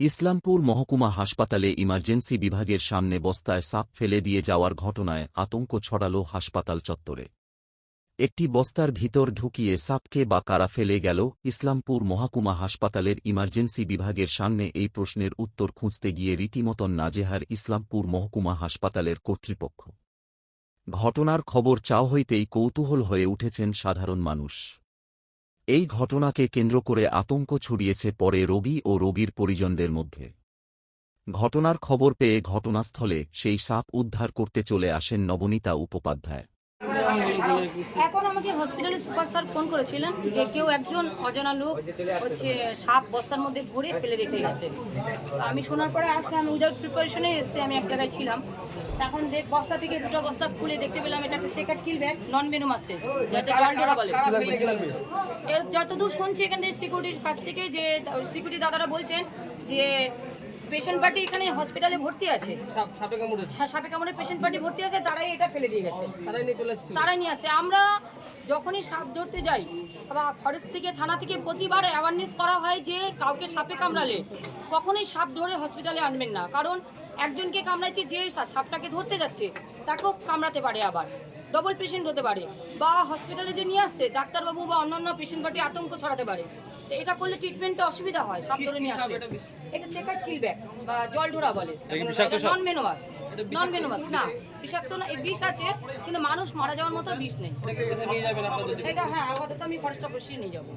ইসলামপুর মহকুমা হাসপাতালে ইমার্জেন্সি বিভাগের সামনে বস্তায় সাপ ফেলে দিয়ে যাওয়ার ঘটনায় আতঙ্ক ছড়াল হাসপাতাল চত্বরে। একটি বস্তার ভিতর ঢুকিয়ে সাপকে বা কারা ফেলে গেল ইসলামপুর মহকুমা হাসপাতালের ইমার্জেন্সি বিভাগের সামনে? এই প্রশ্নের উত্তর খুঁজতে গিয়ে রীতিমতন নাজেহাল ইসলামপুর মহকুমা হাসপাতালের কর্তৃপক্ষ। ঘটনার খবর চাওয়া হইতেই কৌতূহল হয়ে উঠেছেন সাধারণ মানুষ। এই ঘটনাকে কেন্দ্র করে আতঙ্ক ছড়িয়েছে পরে রোগী ও রোগীর পরিজনদের মধ্যে। ঘটনার খবর পেয়ে ঘটনাস্থলে সেই সাপ উদ্ধার করতে চলে আসেন নবনীতা উপাধ্যায়। এখন আমাকে হসপিটালে সুপার স্যার ফোন করেছিলেন যে কেউ একজন অজানা লোক সাপ বস্তার মধ্যে ভরে ফেলে রেখে গেছে। আমি শোনার পরে আসলে আমি উইদাউট প্রিপারেশনে এসে আমি এক জায়গায় ছিলাম। তখন বস্তা থেকে দুটো বস্তা খুলে দেখতে পেলাম এটা একটা চেকার কিল ব্যাগ, নন ভেনোমাস, যতদূর শুনছি এখান থেকে সিকিউরিটির কাছ থেকে, যে সিকিউরিটি দাদারা বলছেন যে পেশেন্ট পার্টি এখানে হসপিটালে ভর্তি আছে, সাপে কামড়ে পেশেন্ট পার্টি ভর্তি আছে, তারাই এটা ফেলে দিয়ে গেছে, তারাই নিয়ে আসছে। আমরা যখনই সাপ ধরতে যাই বা ফরেস্ট থেকে থানা থেকে প্রতিবার অ্যাওয়ারনেস করা হয় যে কাউকে সাপে কামড়ালে কখনোই সাপ ধরে হসপিটালে আনবেন না, কারণ একজনকে কামড়াচ্ছে, যে সাপটাকে ধরতে যাচ্ছে তাকেও কামড়াতে পারে, আবার ডবল পেশেন্ট হতে পারে, বা হসপিটালে যে নিয়ে আসছে ডাক্তারবাবু বা অন্যান্য পেশেন্ট পার্টি আতঙ্ক ছড়াতে পারে। তো এটা করলে ট্রিটমেন্টে অসুবিধা হয়। সাপ ধরে নিয়ে আসলে এটা চেকার কিল ব্যাগ বা জল ঢোড়া বলে, নন ভেনোমাস না, বিষাক্ত না। এই বিষ আছে কিন্তু মানুষ মারা যাওয়ার মতো বিষ নেই। এটা হ্যাঁ, আপাতত আমি ফরেস্ট অফিসে নিয়ে যাবো।